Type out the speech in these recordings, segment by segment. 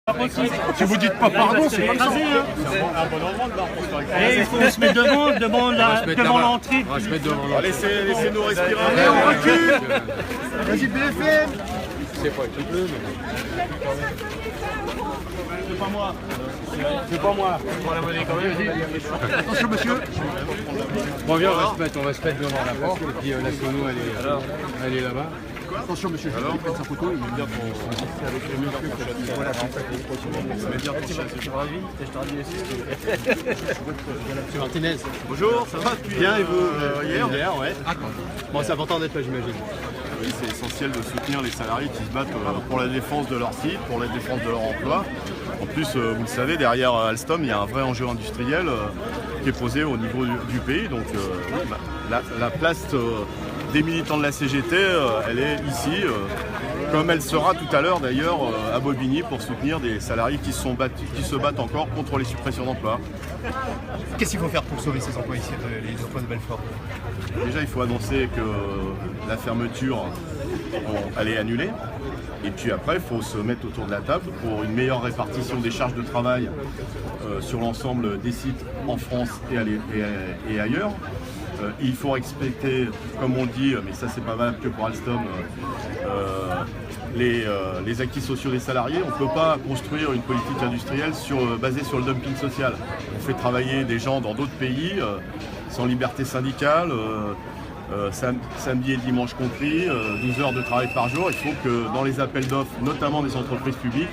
Si vous dites pas pardon, c'est comme ça. Et il faut se mettre devant l'entrée. On va se mettre devant l'entrée. Laissez-nous respirer. Allez, on recule. Vas-y, BFM. C'est pas qu'il pleut, mais... C'est pas moi. C'est pas moi. Attention, monsieur. Bon, viens, on va se mettre devant la porte, et puis la sono, elle est là-bas. Attention, monsieur, je vais prendre sa photo. Il vient pour avec le monsieur. Voilà, c'est ça. Monsieur Martinez. Bonjour, ça va bien et vous hier, ouais. Bon, c'est important d'être là, j'imagine. Oui, c'est essentiel de soutenir les salariés qui se battent pour la défense de leur site, pour la défense de leur emploi. En plus, vous le savez, derrière Alstom, il y a un vrai enjeu industriel qui est posé au niveau du pays. Donc la place des militants de la CGT, elle est ici, comme elle sera tout à l'heure d'ailleurs à Bobigny pour soutenir des salariés qui se battent encore contre les suppressions d'emplois. Qu'est-ce qu'il faut faire pour sauver ces emplois ici, les emplois de Belfort? Déjà, il faut annoncer que la fermeture, elle est annulée. Et puis après, il faut se mettre autour de la table pour une meilleure répartition des charges de travail sur l'ensemble des sites en France et ailleurs. Il faut respecter, comme on dit, mais ça c'est pas valable que pour Alstom, les acquis sociaux des salariés. On ne peut pas construire une politique industrielle basée sur le dumping social. On fait travailler des gens dans d'autres pays sans liberté syndicale, samedi et dimanche compris, 12 heures de travail par jour. Il faut que dans les appels d'offres, notamment des entreprises publiques,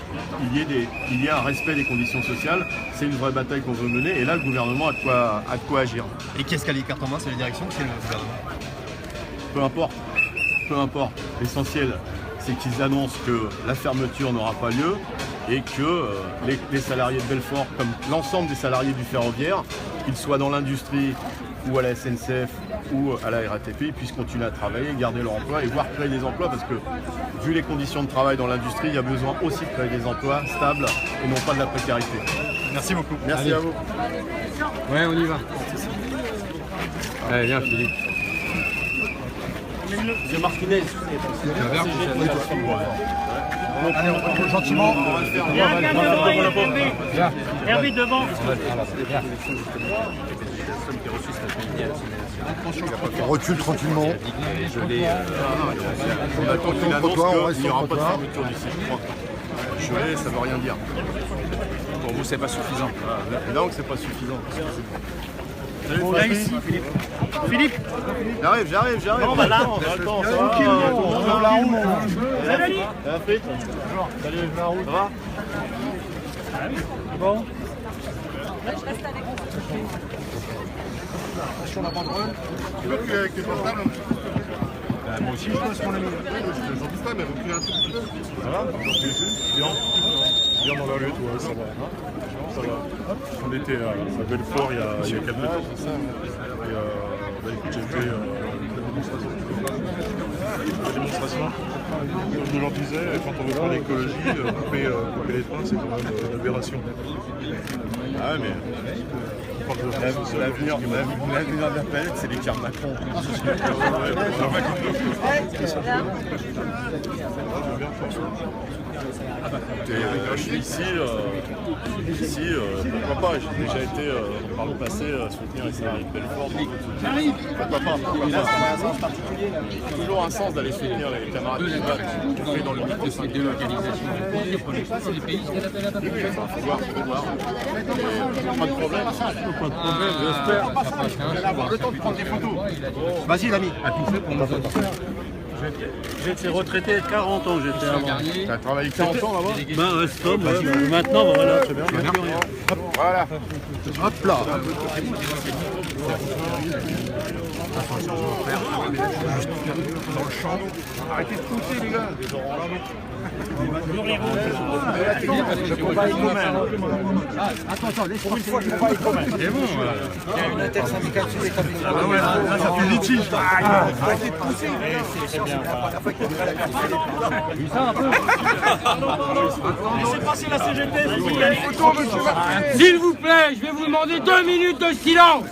il y ait un respect des conditions sociales. C'est une vraie bataille qu'on veut mener et là le gouvernement a de quoi agir. Et qu'est-ce qu'elle a les cartes en main? C'est la direction, c'est le gouvernement? Peu importe. L'essentiel, c'est qu'ils annoncent que la fermeture n'aura pas lieu et que les salariés de Belfort, comme l'ensemble des salariés du ferroviaire, qu'ils soient dans l'industrie ou à la SNCF ou à la RATP, puissent continuer à travailler, garder leur emploi et voire créer des emplois parce que vu les conditions de travail dans l'industrie, il y a besoin aussi de créer des emplois stables et non pas de la précarité. Merci beaucoup. Merci à vous. Ouais, on y va. Allez, viens Philippe. C'est Martinez. Allez, on prend gentiment. Viens, Hervé devant. On recule tranquillement. On attend qu'il annonce qu'il n'y aura pas de fermeture du site. Gelé, ça ne veut rien dire. Pour vous, c'est pas suffisant. Donc c'est pas suffisant. On l'a ici, Philippe. Philippe. J'arrive. Non, bah là, on a le temps, ça va. Salut Ali. Salut, la route. Ça va? Bon. Sur la banderole. Tu veux reculer avec tes portables? Moi aussi, je passe mon ami. J'en dis pas, mais reculer un tout petit peu. Ça va? Bien dans la lutte, ouais, ça va. Ça va. On était à Belfort il y a quelques temps. Et écoute, j'ai fait la démonstration. Comme je leur disais, quand on veut faire l'écologie, couper les trains, c'est quand même une aberration. Ah ouais, mais l'avenir de la planète, c'est les cars Macron. Je suis ici, pourquoi pas, j'ai déjà été par le passé soutenir les salariés de Belfort. Pourquoi pas, c'est toujours un sens d'aller soutenir les camarades qui se battent dans le but de cette délocalisation. C'est les pays qui appellent à Faut voir. Pas de problème. J'espère. Le temps de prendre des photos. Vas-y, l'ami. J'étais retraité de 40 ans, j'étais avant. T'as travaillé 40 ans là-bas? Ben, stop, maintenant, voilà. Voilà. Hop là. Dans le champ. Arrêtez de pousser, les gars. Attends, laisse pour une fois, je ne pas être commun. C'est bon. Il y a une intersyndicale sur l'établissement. Ah ouais, là, ça fait litige. Arrêtez de pousser, les gars. Laissez passer la CGT, S'il vous plaît, je vais vous demander 2 minutes de silence.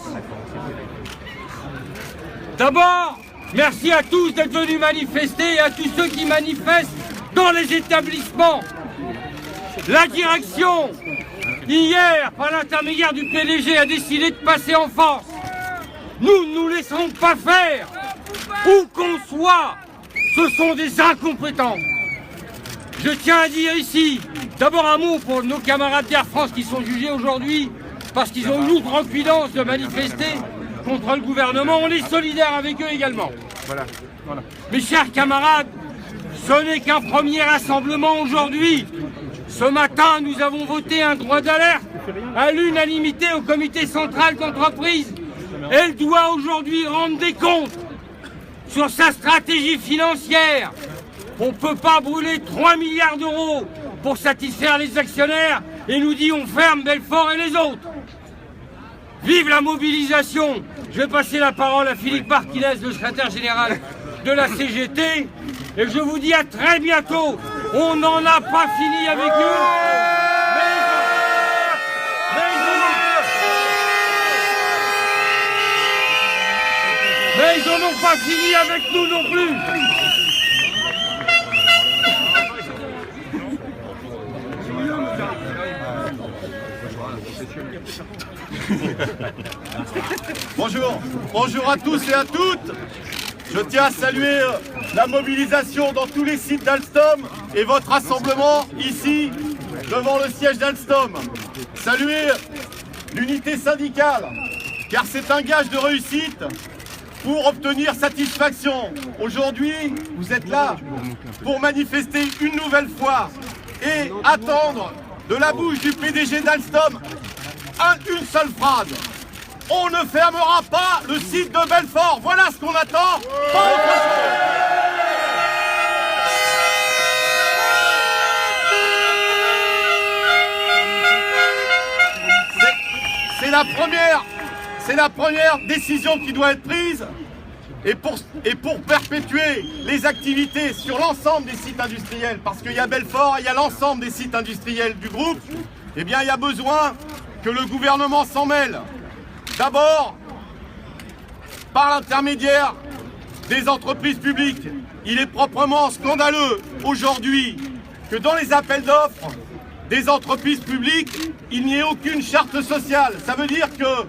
D'abord, merci à tous d'être venus manifester et à tous ceux qui manifestent dans les établissements. La direction, hier, par l'intermédiaire du PDG, a décidé de passer en force. Nous ne nous laisserons pas faire. Où qu'on soit, ce sont des incompétents. Je tiens à dire ici, d'abord un mot pour nos camarades d'Air France qui sont jugés aujourd'hui parce qu'ils ont eu l'outrecuidance de manifester contre le gouvernement. On est solidaires avec eux également. Voilà. Mes chers camarades, ce n'est qu'un premier rassemblement aujourd'hui. Ce matin, nous avons voté un droit d'alerte à l'unanimité au comité central d'entreprise. Elle doit aujourd'hui rendre des comptes sur sa stratégie financière. On ne peut pas brûler 3 milliards d'euros pour satisfaire les actionnaires et nous dit on ferme Belfort et les autres. Vive la mobilisation. Je vais passer la parole à Philippe Martinez, le secrétaire général de la CGT. Et je vous dis à très bientôt. On n'en a pas fini avec eux. Mais ils n'en ont pas fini avec nous non plus. Bonjour à tous et à toutes. Je tiens à saluer la mobilisation dans tous les sites d'Alstom et votre rassemblement ici devant le siège d'Alstom. Saluer l'unité syndicale car c'est un gage de réussite pour obtenir satisfaction. Aujourd'hui, vous êtes là pour manifester une nouvelle fois et attendre de la bouche du PDG d'Alstom une seule phrase. On ne fermera pas le site de Belfort. Voilà ce qu'on attend. Pas autre chose. C'est la première décision qui doit être prise. Et pour perpétuer les activités sur l'ensemble des sites industriels, parce qu'il y a Belfort et il y a l'ensemble des sites industriels du groupe, eh bien il y a besoin que le gouvernement s'en mêle. D'abord, par l'intermédiaire des entreprises publiques. Il est proprement scandaleux aujourd'hui que dans les appels d'offres des entreprises publiques, il n'y ait aucune charte sociale. Ça veut dire que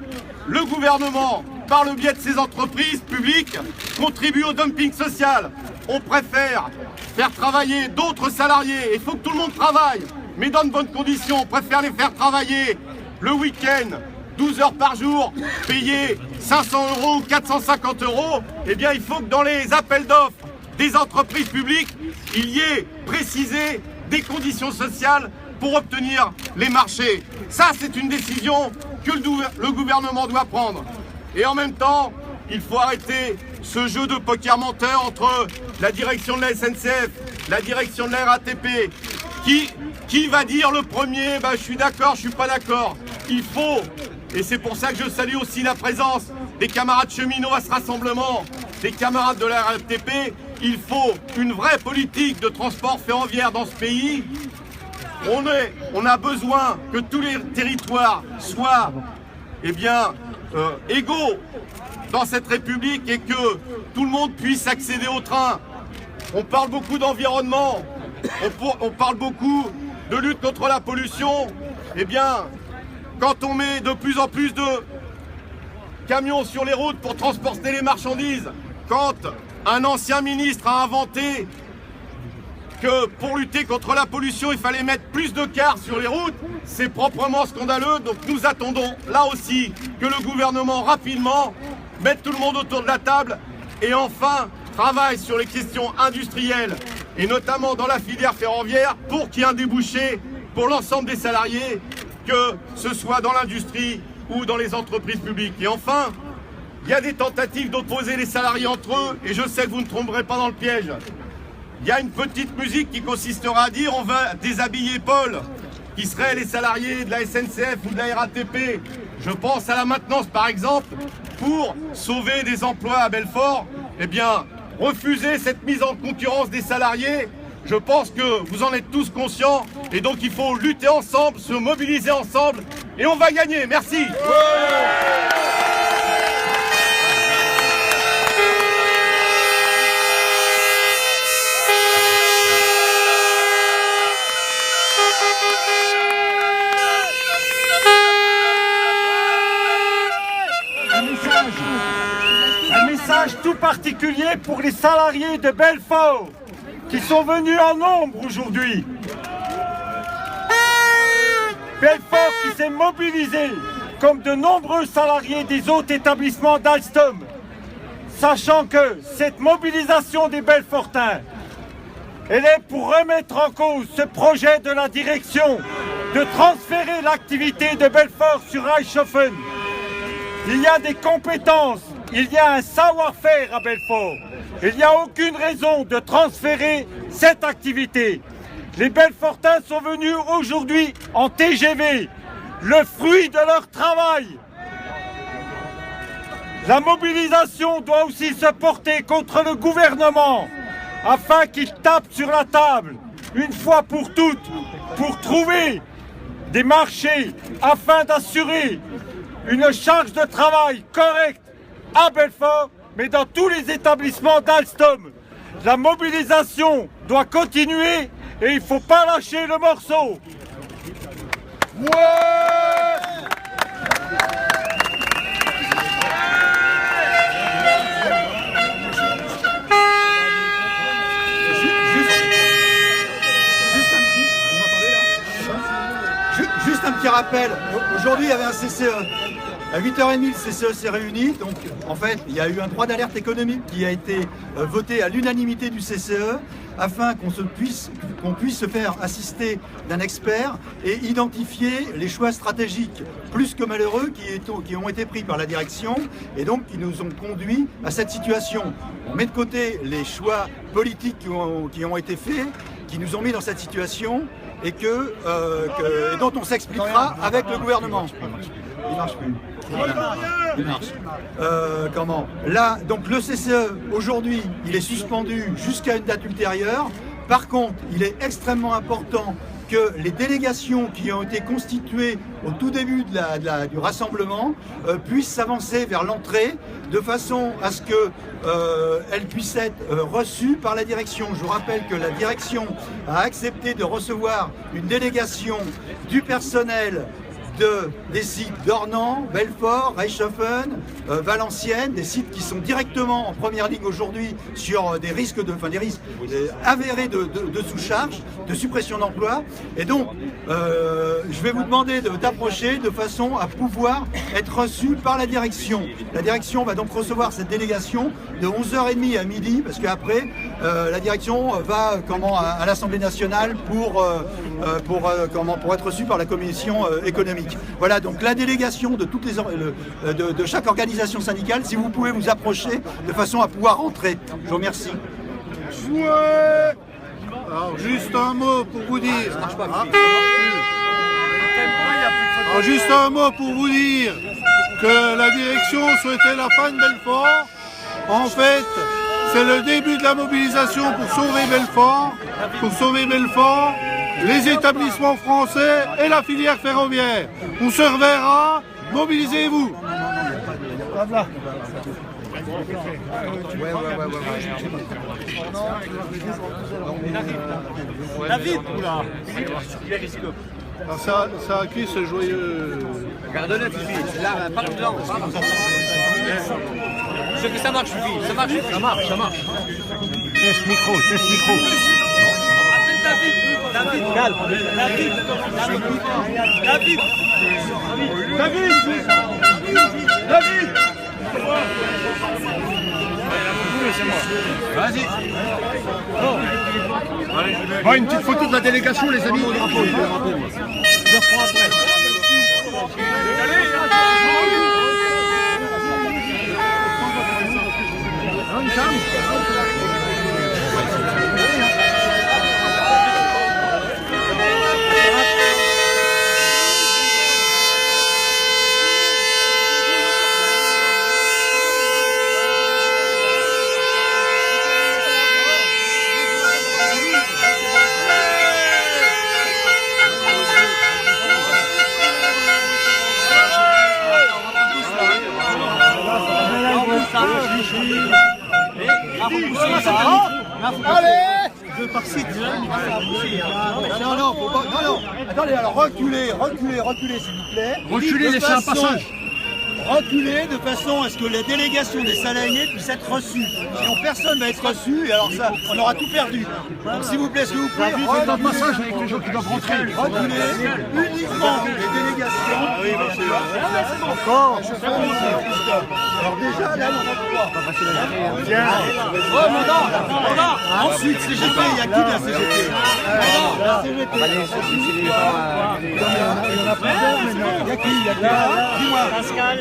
le gouvernement, par le biais de ces entreprises publiques, contribue au dumping social. On préfère faire travailler d'autres salariés. Il faut que tout le monde travaille, mais dans de bonnes conditions. On préfère les faire travailler le week-end, 12 heures par jour, payer 500 € ou 450 €. Eh bien, il faut que dans les appels d'offres des entreprises publiques, il y ait précisé des conditions sociales pour obtenir les marchés. Ça, c'est une décision que le gouvernement doit prendre. Et en même temps, il faut arrêter ce jeu de poker menteur entre la direction de la SNCF, la direction de la RATP. Qui va dire le premier, je suis d'accord, je suis pas d'accord. Il faut, et c'est pour ça que je salue aussi la présence des camarades cheminots à ce rassemblement, des camarades de la RATP, il faut une vraie politique de transport ferroviaire dans ce pays. On a besoin que tous les territoires soient égaux dans cette République et que tout le monde puisse accéder au train. On parle beaucoup d'environnement, on parle beaucoup de lutte contre la pollution. Eh bien, quand on met de plus en plus de camions sur les routes pour transporter les marchandises, quand un ancien ministre a inventé que pour lutter contre la pollution, il fallait mettre plus de cars sur les routes, c'est proprement scandaleux. Donc nous attendons là aussi que le gouvernement rapidement mette tout le monde autour de la table et enfin travaille sur les questions industrielles et notamment dans la filière ferroviaire pour qu'il y ait un débouché pour l'ensemble des salariés, que ce soit dans l'industrie ou dans les entreprises publiques. Et enfin, il y a des tentatives d'opposer les salariés entre eux et je sais que vous ne tomberez pas dans le piège. Il y a une petite musique qui consistera à dire on va déshabiller Paul, qui seraient les salariés de la SNCF ou de la RATP. Je pense à la maintenance par exemple, pour sauver des emplois à Belfort. Eh bien, refuser cette mise en concurrence des salariés, je pense que vous en êtes tous conscients et donc il faut lutter ensemble, se mobiliser ensemble et on va gagner. Merci. Un message tout particulier pour les salariés de Belfort qui sont venus en nombre aujourd'hui. Belfort qui s'est mobilisé comme de nombreux salariés des autres établissements d'Alstom, sachant que cette mobilisation des Belfortins, elle est pour remettre en cause ce projet de la direction de transférer l'activité de Belfort sur Reichshofen. Il y a des compétences, il y a un savoir-faire à Belfort. Il n'y a aucune raison de transférer cette activité. Les Belfortins sont venus aujourd'hui en TGV, le fruit de leur travail. La mobilisation doit aussi se porter contre le gouvernement afin qu'il tape sur la table une fois pour toutes pour trouver des marchés afin d'assurer une charge de travail correcte à Belfort, mais dans tous les établissements d'Alstom. La mobilisation doit continuer et il ne faut pas lâcher le morceau. Juste un petit rappel, aujourd'hui il y avait un CCE. À 8h30, le CCE s'est réuni, donc en fait il y a eu un droit d'alerte économique qui a été voté à l'unanimité du CCE afin qu'on puisse se faire assister d'un expert et identifier les choix stratégiques plus que malheureux qui ont été pris par la direction et donc qui nous ont conduits à cette situation. On met de côté les choix politiques qui ont été faits, qui nous ont mis dans cette situation et dont on s'expliquera avec le gouvernement. Il marche plus. Il marche. Comment ? Là, donc le CCE, aujourd'hui, il est suspendu jusqu'à une date ultérieure. Par contre, il est extrêmement important que les délégations qui ont été constituées au tout début du rassemblement puissent s'avancer vers l'entrée de façon à ce qu'elles puissent être reçues par la direction. Je vous rappelle que la direction a accepté de recevoir une délégation du personnel des sites d'Ornans, Belfort, Reichshofen, Valenciennes, des sites qui sont directement en première ligne aujourd'hui sur des risques avérés de sous-charge, de suppression d'emplois. Et donc, je vais vous demander d'approcher de façon à pouvoir être reçu par la direction. La direction va donc recevoir cette délégation de 11h30 à midi, parce qu'après, la direction va à l'Assemblée nationale pour être reçue par la commission économique. Voilà, donc la délégation de chaque organisation syndicale, si vous pouvez vous approcher de façon à pouvoir entrer. Je vous remercie. Alors, juste un mot pour vous dire. Juste un mot pour vous dire que la direction souhaitait la fin de Belfort. En fait, c'est le début de la mobilisation pour sauver Belfort, les établissements français et la filière ferroviaire. On se reverra, mobilisez-vous. David, oula. Alors ça a qui ce joyeux... Garde-le, Fifi. Là, parle-en. Je sais que ça marche, Fifi. Ça marche. Test micro. David, calme. David. Vas-y. Bon, une petite photo de la délégation, les amis. Je reprends après. Allez! 2 par site. Non, faut pas. Non. Attendez, alors reculez, s'il vous plaît. Reculez, laissez un passage. Reculer de façon à ce que la délégation des salariés puisse être reçue. Sinon personne ne va être reçu et alors ça, on aura tout perdu. Donc s'il vous plaît, est-ce que vous pouvez Faites un passage avec les gens qui doivent rentrer. reculer uniquement les délégations. Encore. Alors déjà, là, on a 3. Ensuite, CGT, il y a qui de la CGT? La CGT. Il y a qui? Dis-moi. Pascal.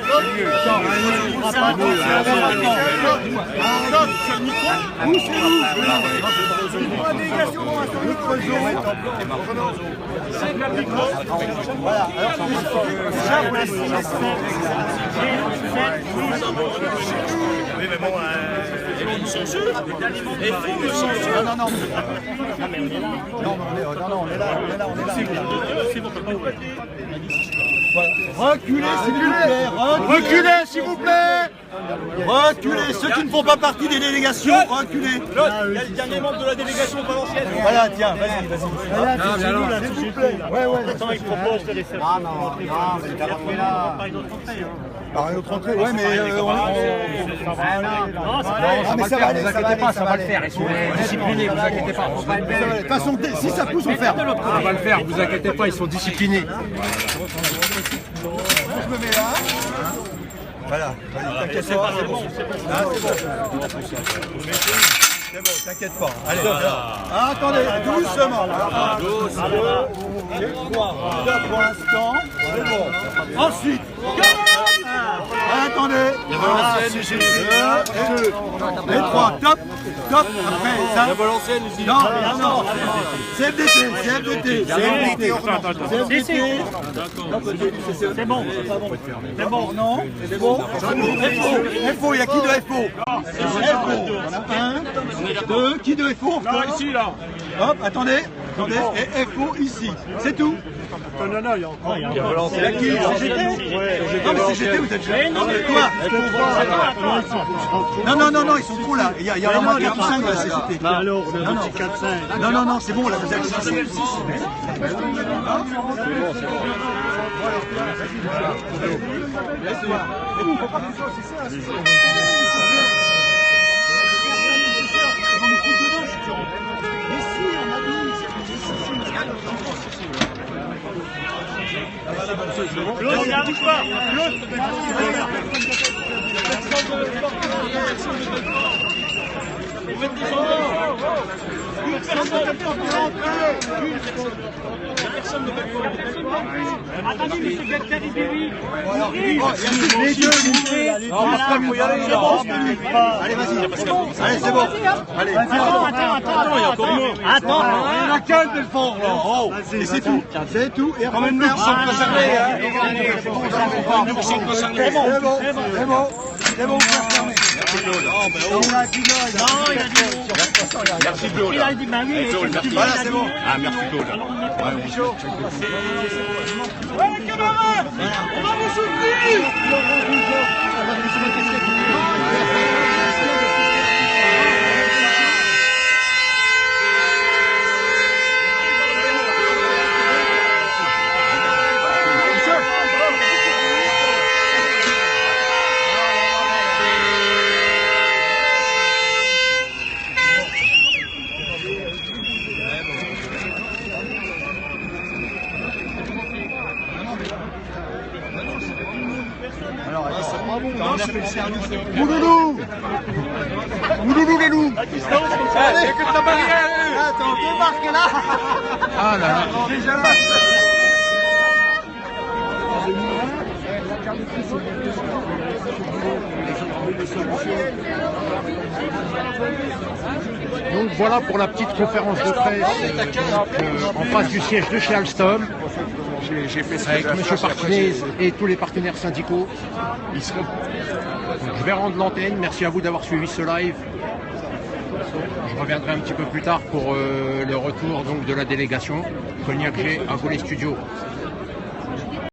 Reculez, s'il vous plaît. Reculez, s'il vous plaît. Reculez, ceux qui ne font pas partie des délégations, reculez. Il y a le dernier membre de la délégation valencienne. Voilà, tiens, vas-y. S'il vous plaît. Ouais. Attends, il propose de laisser. Ah non, pas une autre entrée. Par une autre entrée, ouais, mais mais ça va aller, vous inquiétez pas, ça va le faire. Ils sont disciplinés, vous inquiétez pas. De toute façon, si ça pousse, on ferme. On va le faire, vous inquiétez pas, ils sont disciplinés. Je me mets là. Voilà, t'inquiète pas, c'est bon. C'est bon, t'inquiète pas. Allez, attendez, doucement. 2, 3, pour l'instant. C'est bon. Ensuite, attendez. Les 3, top. Après, ça. Non. CFDT. C'est bon. Non. C'est bon. FO, il y a qui de FO? FO. 1, 2, qui de FO? Ici, là. Hop, attendez. Et FO ici. C'est tout. Non, il y a encore. Il y a qui? CGT? Non, mais CGT, vous êtes jeune. Quoi? Non, ils sont trop là. Il y a vraiment 45 de la CGT. Alors, on a un petit 4-5. Non, c'est bon, là, vous êtes 6. Claude, n'arrive pas. Claude. Attendez, monsieur Gaspard Ribéry. Les deux, non, Pascal, il faut y aller. Allez, vas-y. Allez, c'est bon. Allez. Attends, il y a encore mieux. Attends. Il y en a qu'un de fort, là. Et c'est tout. C'est tout. Et quand même, nous qui sommes concernés. C'est bon, vous pouvez fermer. Merci Claude. Il a dit, bah oui, voilà, c'est bon. Ah, merci Claude. Ouais, camarades, on va vous soutenir. Mouloulou les loups. Allez, écoute la barrière. Attends, débarque là. Ah là là. Déjà là. Donc voilà pour la petite conférence de presse en face du siège de chez Alstom. J'ai fait ça avec M. Martinez et tous les partenaires syndicaux. Ils seront... Donc, je vais rendre l'antenne. Merci à vous d'avoir suivi ce live. Je reviendrai un petit peu plus tard pour le retour donc, de la délégation. Cognac G à Volley Studio.